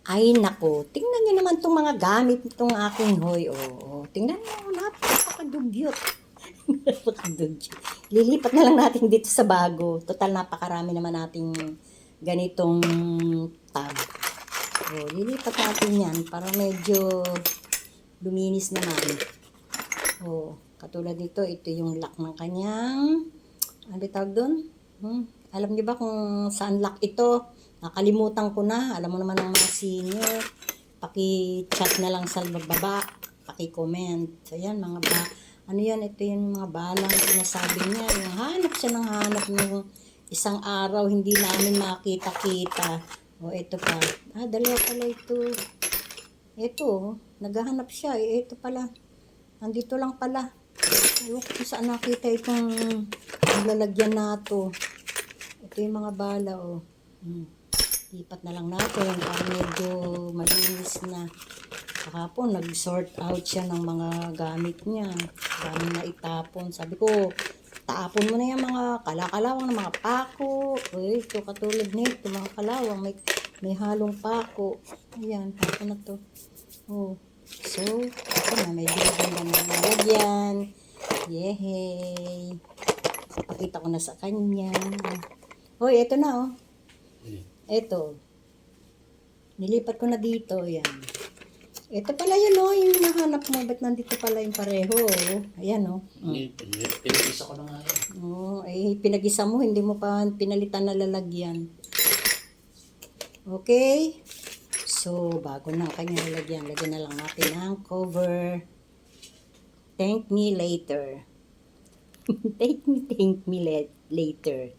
Ay nako, tingnan niyo naman tong mga gamit nitong aking hoy. Oh, tingnan mo, napakadugyot. Napakadugyot. Lilipat na lang natin dito sa bago. Total, napakarami naman nating ganitong tub. Oh, lilipat natin yan para medyo luminis naman. Oh, katulad nito, ito yung lock ng kanyang, ano tawag doon? Alam niyo ba kung saan lock ito? Nakalimutan ko na. Alam mo naman ang mga senior. Paki-chat na lang sa baba. Paki-comment. So, yan, mga ano yan? Ito yung mga balang sinasabi niya. Yung hanap siya ng hanap ng isang araw. Hindi namin makita-kita. O, ito pa. Dalawa pala ito. Ito, naghahanap siya. Ito pala. Nandito lang pala. Ewan ko kung saan nakita itong lalagyan na to. Ito yung mga bala, oh. Lipat na lang natin para medyo malinis na. Saka po, nag-sort out siya ng mga gamit niya. Dami na itapon. Sabi ko, taapon mo na yung mga kalakalawang ng mga pako. Uy, ito katulad nito, mga kalawang. May halong pako. Ayan, pako na to. Oh. So, ito na, medyo maganda na nalagyan. Yehey. Pakita ko na sa kanya. Hoy, ito na, oh. Ito. Nilipat ko na dito. Yan. Ito pala yun, oh. Yung hinahanap mo. Ba't nandito pala yung pareho, oh. Ayan, oh. Pinag-isa ko na nga yun. Oh, pinag-isa mo. Hindi mo pa pinalitan na lalagyan. Okay. So, bago na kanya lalagyan. Lagyan na lang natin ang cover. Thank me later. Thank me later.